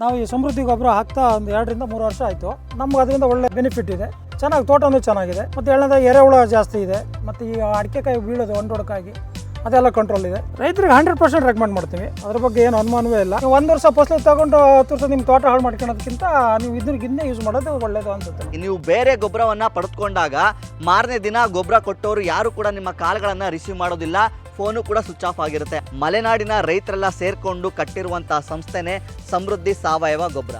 ನಾವು ಈ ಸಮೃದ್ಧಿ ಗೊಬ್ಬರ ಹಾಕ್ತಾ ಒಂದು 2 ರಿಂದ 3 ವರ್ಷ ಆಯಿತು. ನಮ್ಗೆ ಅದರಿಂದ ಒಳ್ಳೆ ಬೆನಿಫಿಟ್ ಇದೆ. ಚೆನ್ನಾಗಿ ತೋಟನೂ ಚೆನ್ನಾಗಿದೆ. ಮತ್ತು ಎರಡನೇದಾಗಿ ಎರೆಹುಳ ಜಾಸ್ತಿ ಇದೆ. ಮತ್ತು ಈ ಅಡಿಕೆಕಾಯಿ ಬೀಳೋದು ಒಂದೊಡಕಾಗಿ ಅದೆಲ್ಲ ಕಂಟ್ರೋಲ್ ಇದೆ. ರೈತರಿಗೆ 100% ರೆಕಮೆಂಡ್ ಮಾಡ್ತೀವಿ. ಅದ್ರ ಬಗ್ಗೆ ಏನು ಅನುಮಾನವೇ ಇಲ್ಲ. ನೀವು 1 ವರ್ಷ ಫಸಲು ತಗೊಂಡು 10 ವರ್ಷ ನಿಮ್ಮ ತೋಟ ಹಾಳು ಮಾಡ್ಕೊಳ್ಳೋದಕ್ಕಿಂತ ನೀವು ಇದನ್ನ ಯೂಸ್ ಮಾಡೋದು ಒಳ್ಳೇದು ಅನ್ಸುತ್ತೆ. ನೀವು ಬೇರೆ ಗೊಬ್ಬರವನ್ನ ಪಡೆದುಕೊಂಡಾಗ ಮಾರನೇ ದಿನ ಗೊಬ್ಬರ ಕೊಟ್ಟವರು ಯಾರು ಕೂಡ ನಿಮ್ಮ ಕಾಲ್ಗಳನ್ನ ರಿಸೀವ್ ಮಾಡೋದಿಲ್ಲ. ಫೋನು ಕೂಡ ಸ್ವಿಚ್ ಆಫ್ ಆಗಿರುತ್ತೆ. ಮಲೆನಾಡಿನ ರೈತರೆಲ್ಲ ಸೇರ್ಕೊಂಡು ಕಟ್ಟಿರುವಂತಹ ಸಂಸ್ಥೆನೇ ಸಮೃದ್ಧಿ ಸಾವಯವ ಗೊಬ್ಬರ.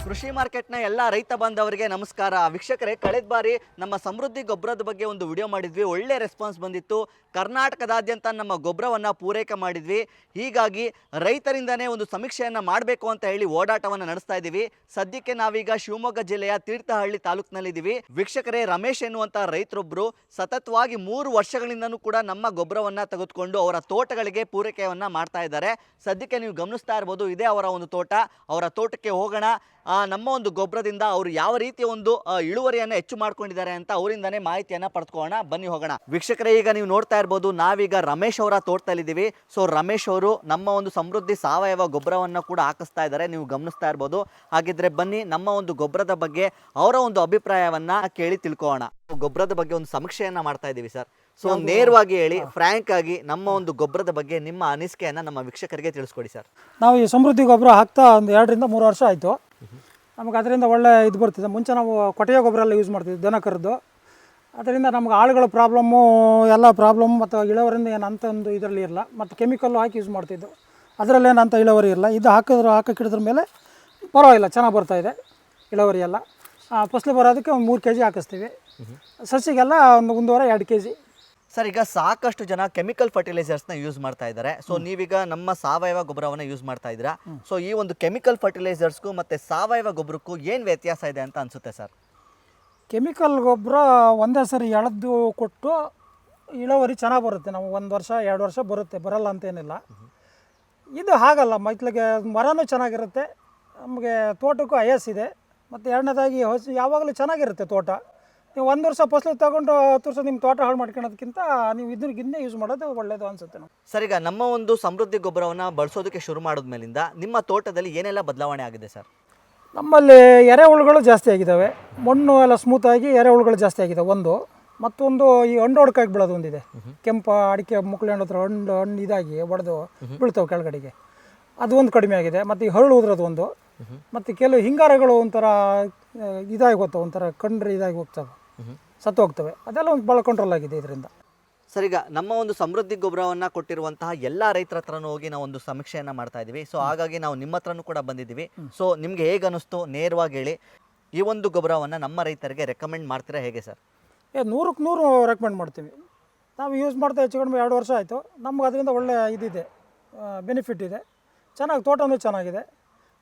ಕೃಷಿ ಮಾರ್ಕೆಟ್ನ ಎಲ್ಲ ರೈತ ಬಾಂಧವರಿಗೆ ನಮಸ್ಕಾರ. ವೀಕ್ಷಕರೇ, ಕಳೆದ ಬಾರಿ ನಮ್ಮ ಸಮೃದ್ಧಿ ಗೊಬ್ಬರದ ಬಗ್ಗೆ ಒಂದು ವಿಡಿಯೋ ಮಾಡಿದ್ವಿ. ಒಳ್ಳೆ ರೆಸ್ಪಾನ್ಸ್ ಬಂದಿತ್ತು. ಕರ್ನಾಟಕದಾದ್ಯಂತ ನಮ್ಮ ಗೊಬ್ಬರವನ್ನು ಪೂರೈಕೆ ಮಾಡಿದ್ವಿ. ಹೀಗಾಗಿ ರೈತರಿಂದನೇ ಒಂದು ಸಮೀಕ್ಷೆಯನ್ನು ಮಾಡಬೇಕು ಅಂತ ಹೇಳಿ ಓಡಾಟವನ್ನು ನಡೆಸ್ತಾ ಇದ್ದೀವಿ. ಸದ್ಯಕ್ಕೆ ನಾವೀಗ ಶಿವಮೊಗ್ಗ ಜಿಲ್ಲೆಯ ತೀರ್ಥಹಳ್ಳಿ ತಾಲೂಕಿನಲ್ಲಿದ್ದೀವಿ. ವೀಕ್ಷಕರೇ, ರಮೇಶ್ ಎನ್ನುವಂಥ ರೈತರೊಬ್ಬರು ಸತತವಾಗಿ 3 ವರ್ಷಗಳಿಂದನೂ ಕೂಡ ನಮ್ಮ ಗೊಬ್ಬರವನ್ನು ತೆಗೆದುಕೊಂಡು ಅವರ ತೋಟಗಳಿಗೆ ಪೂರೈಕೆಯನ್ನು ಮಾಡ್ತಾ ಇದ್ದಾರೆ. ಸದ್ಯಕ್ಕೆ ನೀವು ಗಮನಿಸ್ತಾ ಇರ್ಬೋದು, ಇದೇ ಅವರ ಒಂದು ತೋಟ. ಅವರ ತೋಟಕ್ಕೆ ಹೋಗೋಣ. ನಮ್ಮ ಒಂದು ಗೊಬ್ಬರದಿಂದ ಅವರು ಯಾವ ರೀತಿಯ ಒಂದು ಇಳುವರಿಯನ್ನು ಹೆಚ್ಚು ಮಾಡ್ಕೊಂಡಿದ್ದಾರೆ ಅಂತ ಅವರಿಂದನೇ ಮಾಹಿತಿಯನ್ನು ಪಡೆದುಕೊಳ್ಳೋಣ. ಬನ್ನಿ ಹೋಗೋಣ. ವೀಕ್ಷಕರೇ, ಈಗ ನೀವು ನೋಡ್ತಾ ಇರ್ಬೋದು, ನಾವೀಗ ರಮೇಶ್ ಅವರ ತೋಟದಲ್ಲಿದ್ದೀವಿ. ಸೊ ರಮೇಶ್ ಅವರು ನಮ್ಮ ಒಂದು ಸಮೃದ್ಧಿ ಸಾವಯವ ಗೊಬ್ಬರವನ್ನು ಕೂಡ ಹಾಕಿಸ್ತಾ ಇದ್ದಾರೆ, ನೀವು ಗಮನಿಸ್ತಾ ಇರ್ಬೋದು. ಹಾಗಿದ್ರೆ ಬನ್ನಿ ನಮ್ಮ ಒಂದು ಗೊಬ್ಬರದ ಬಗ್ಗೆ ಅವರ ಒಂದು ಅಭಿಪ್ರಾಯವನ್ನ ಕೇಳಿ ತಿಳ್ಕೊಳ್ಳೋಣ. ಗೊಬ್ಬರದ ಬಗ್ಗೆ ಒಂದು ಸಮೀಕ್ಷೆಯನ್ನ ಮಾಡ್ತಾ ಇದ್ದೀವಿ ಸರ್. ಸೊ ನೇರವಾಗಿ ಹೇಳಿ, ಫ್ರ್ಯಾಂಕ್ ಆಗಿ ನಮ್ಮ ಒಂದು ಗೊಬ್ಬರದ ಬಗ್ಗೆ ನಿಮ್ಮ ಅನಿಸಿಕೆಯನ್ನ ನಮ್ಮ ವೀಕ್ಷಕರಿಗೆ ತಿಳಿಸ್ಕೊಡಿ ಸರ್. ನಾವು ಈ ಸಮೃದ್ಧಿ ಗೊಬ್ಬರ ಹಾಕ್ತಾ ಒಂದು 2 ರಿಂದ 3 ವರ್ಷ ಆಯಿತು. ನಮಗೆ ಅದರಿಂದ ಒಳ್ಳೆ ಇದು ಬರ್ತಿದೆ. ಮುಂಚೆ ನಾವು ಕೊಟ್ಟಿಗೆ ಗೊಬ್ಬರ ಎಲ್ಲ ಯೂಸ್ ಮಾಡ್ತಿದ್ವಿ, ದನ ಕರೆದು. ಅದರಿಂದ ನಮ್ಗೆ ಆಳುಗಳ ಪ್ರಾಬ್ಲಮ್ಮು ಎಲ್ಲ ಪ್ರಾಬ್ಲಮ್, ಮತ್ತು ಇಳುವರಿಯಿಂದ ಏನು ಅಂತ ಒಂದು ಇದರಲ್ಲಿ ಇರಲ್ಲ. ಮತ್ತು ಕೆಮಿಕಲ್ಲು ಹಾಕಿ ಯೂಸ್ ಮಾಡ್ತಿದ್ದು, ಅದರಲ್ಲೇನಂತ ಇಳುವರಿ ಇರಲ್ಲ. ಇದು ಹಾಕಕ್ಕೆ ಹಿಡಿದ್ರ ಮೇಲೆ ಪರವಾಗಿಲ್ಲ, ಚೆನ್ನಾಗಿ ಬರ್ತಾಯಿದೆ ಇಳುವರಿ ಎಲ್ಲ. ಫಸಲು ಬರೋದಕ್ಕೆ ಒಂದು 3 kg ಹಾಕಿಸ್ತೀವಿ. ಸಸಿಗೆಲ್ಲ ಒಂದು 1.5-2 kg. ಸರ್, ಈಗ ಸಾಕಷ್ಟು ಜನ ಕೆಮಿಕಲ್ ಫರ್ಟಿಲೈಸರ್ಸ್ನ ಯೂಸ್ ಮಾಡ್ತಾ ಇದ್ದಾರೆ. ಸೊ ನೀವೀಗ ನಮ್ಮ ಸಾವಯವ ಗೊಬ್ಬರವನ್ನು ಯೂಸ್ ಮಾಡ್ತಾ ಇದ್ದೀರಾ. ಸೊ ಈ ಒಂದು ಕೆಮಿಕಲ್ ಫರ್ಟಿಲೈಸರ್ಸ್ಗೂ ಮತ್ತು ಸಾವಯವ ಗೊಬ್ಬರಕ್ಕೂ ಏನು ವ್ಯತ್ಯಾಸ ಇದೆ ಅಂತ ಅನಿಸುತ್ತೆ ಸರ್? ಕೆಮಿಕಲ್ ಗೊಬ್ಬರ ಒಂದೇ ಸರಿ ಎಳೆದು ಕೊಟ್ಟು ಇಳುವರಿ ಚೆನ್ನಾಗಿ ಬರುತ್ತೆ. ನಾವು 1 ವರ್ಷ 2 ವರ್ಷ ಬರುತ್ತೆ, ಬರಲ್ಲ ಅಂತೇನಿಲ್ಲ. ಇದು ಹಾಗಲ್ಲ, ಮೈತ್ಲಿಗೆ ಮರನೂ ಚೆನ್ನಾಗಿರುತ್ತೆ, ನಮಗೆ ತೋಟಕ್ಕೂ ಇದೆ. ಮತ್ತು ಎರಡನೇದಾಗಿ ಯಾವಾಗಲೂ ಚೆನ್ನಾಗಿರುತ್ತೆ ತೋಟ. ನೀವು 1 ವರ್ಷ ಫಸಲು ತಗೊಂಡು 10 ವರ್ಷ ನಿಮ್ಮ ತೋಟ ಹಾಳು ಮಾಡ್ಕೊಳ್ಳೋದಕ್ಕಿಂತ ನೀವು ಇದನ್ನ ಯೂಸ್ ಮಾಡೋದು ಒಳ್ಳೇದು ಅನ್ಸುತ್ತೆ ನಾವು. ಸರ್, ಈಗ ನಮ್ಮ ಒಂದು ಸಮೃದ್ಧಿ ಗೊಬ್ಬರವನ್ನು ಬಳಸೋದಕ್ಕೆ ಶುರು ಮಾಡಿದ್ಮೇಲಿಂದ ನಿಮ್ಮ ತೋಟದಲ್ಲಿ ಏನೆಲ್ಲ ಬದಲಾವಣೆ ಆಗಿದೆ ಸರ್? ನಮ್ಮಲ್ಲಿ ಎರೆಹುಳುಗಳು ಜಾಸ್ತಿ ಆಗಿದ್ದಾವೆ. ಮಣ್ಣು ಎಲ್ಲ ಸ್ಮೂತಾಗಿ ಎರೆಹುಳುಗಳು ಜಾಸ್ತಿ ಆಗಿದೆ ಒಂದು. ಮತ್ತೊಂದು ಈ ಹಣ್ಣು ಹೊಡ್ಕಾಗಿ ಬೀಳೋದು ಒಂದಿದೆ. ಕೆಂಪು ಅಡಿಕೆ ಮುಕ್ಳು ಹಣ್ಣು ಹಣ್ಣು ಇದಾಗಿ ಒಡೆದು ಬೀಳ್ತಾವೆ ಕೆಳಗಡೆಗೆ, ಅದು ಒಂದು ಕಡಿಮೆ ಆಗಿದೆ. ಮತ್ತು ಈ ಹರಳು ಉದ್ರೋದು ಒಂದು. ಮತ್ತು ಕೆಲವು ಹಿಂಗಾರಗಳು ಒಂಥರ ಇದಾಗಿ ಹೋಗ್ತವೆ, ಒಂಥರ ಕಂಡ್ರೆ ಇದಾಗಿ ಹೋಗ್ತವೆ, ಸತ್ತು ಹೋಗ್ತವೆ. ಅದೆಲ್ಲ ಒಂದು ಭಾಳ ಕಂಟ್ರೋಲ್ ಆಗಿದೆ ಇದರಿಂದ. ಸರ್, ಈಗ ನಮ್ಮ ಒಂದು ಸಮೃದ್ಧಿ ಗೊಬ್ಬರವನ್ನು ಕೊಟ್ಟಿರುವಂತಹ ಎಲ್ಲ ರೈತರ ಹತ್ರನೂ ಹೋಗಿ ನಾವು ಒಂದು ಸಮೀಕ್ಷೆಯನ್ನು ಮಾಡ್ತಾ ಇದ್ದೀವಿ. ಸೊ ಹಾಗಾಗಿ ನಾವು ನಿಮ್ಮ ಹತ್ರನೂ ಕೂಡ ಬಂದಿದ್ದೀವಿ. ಸೊ ನಿಮಗೆ ಹೇಗೆ ಅನ್ನಿಸ್ತು ನೇರವಾಗಿ ಹೇಳಿ. ಈ ಒಂದು ಗೊಬ್ಬರವನ್ನು ನಮ್ಮ ರೈತರಿಗೆ ರೆಕಮೆಂಡ್ ಮಾಡ್ತೀರಾ ಹೇಗೆ ಸರ್? 100ಕ್ಕೆ 100 ರೆಕಮೆಂಡ್ ಮಾಡ್ತೀವಿ. ನಾವು ಯೂಸ್ ಮಾಡ್ತಾ ಹೆಚ್ಚು ಕಡಿಮೆ 2 ವರ್ಷ ಆಯಿತು. ನಮ್ಗೆ ಅದರಿಂದ ಒಳ್ಳೆ ಇದಿದೆ, ಬೆನಿಫಿಟ್ ಇದೆ. ಚೆನ್ನಾಗಿ ತೋಟನೂ ಚೆನ್ನಾಗಿದೆ.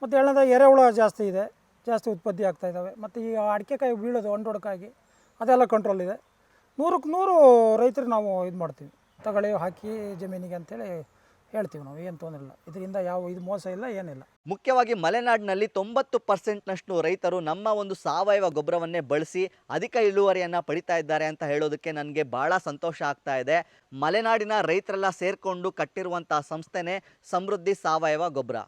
ಮತ್ತು ಎರಡನೇದಾಗಿ ಎರೆಹುಳ ಜಾಸ್ತಿ ಇದೆ, ಜಾಸ್ತಿ ಉತ್ಪತ್ತಿ ಆಗ್ತಾ ಇದ್ದಾವೆ. ಮತ್ತು ಈ ಅಡಿಕೆಕಾಯಿ ಬೀಳೋದು ಒಂದೊಡಕಾಗಿ ಅದೆಲ್ಲ ಕಂಟ್ರೋಲ್ ಇದೆ. 100ಕ್ಕೆ 100 ರೈತರು ನಾವು ಇದು ಮಾಡ್ತೀವಿ, ತಗೊಳ್ಳಿ ಹಾಕಿ ಜಮೀನಿಗೆ ಅಂತೇಳಿ ಹೇಳ್ತೀವಿ ನಾವು. ಏನು ತೊಂದರೆ ಇಲ್ಲ, ಇದರಿಂದ ಯಾವ ಇದು ಮೋಸ ಇಲ್ಲ, ಏನಿಲ್ಲ. ಮುಖ್ಯವಾಗಿ ಮಲೆನಾಡಿನಲ್ಲಿ 90%ನಷ್ಟು ರೈತರು ನಮ್ಮ ಒಂದು ಸಾವಯವ ಗೊಬ್ಬರವನ್ನೇ ಬಳಸಿ ಅಧಿಕ ಇಳುವರಿಯನ್ನು ಪಡಿತಾ ಇದ್ದಾರೆ ಅಂತ ಹೇಳೋದಕ್ಕೆ ನನಗೆ ಭಾಳ ಸಂತೋಷ ಆಗ್ತಾ ಇದೆ. ಮಲೆನಾಡಿನ ರೈತರೆಲ್ಲ ಸೇರಿಕೊಂಡು ಕಟ್ಟಿರುವಂಥ ಸಂಸ್ಥೆನೇ ಸಮೃದ್ಧಿ ಸಾವಯವ ಗೊಬ್ಬರ.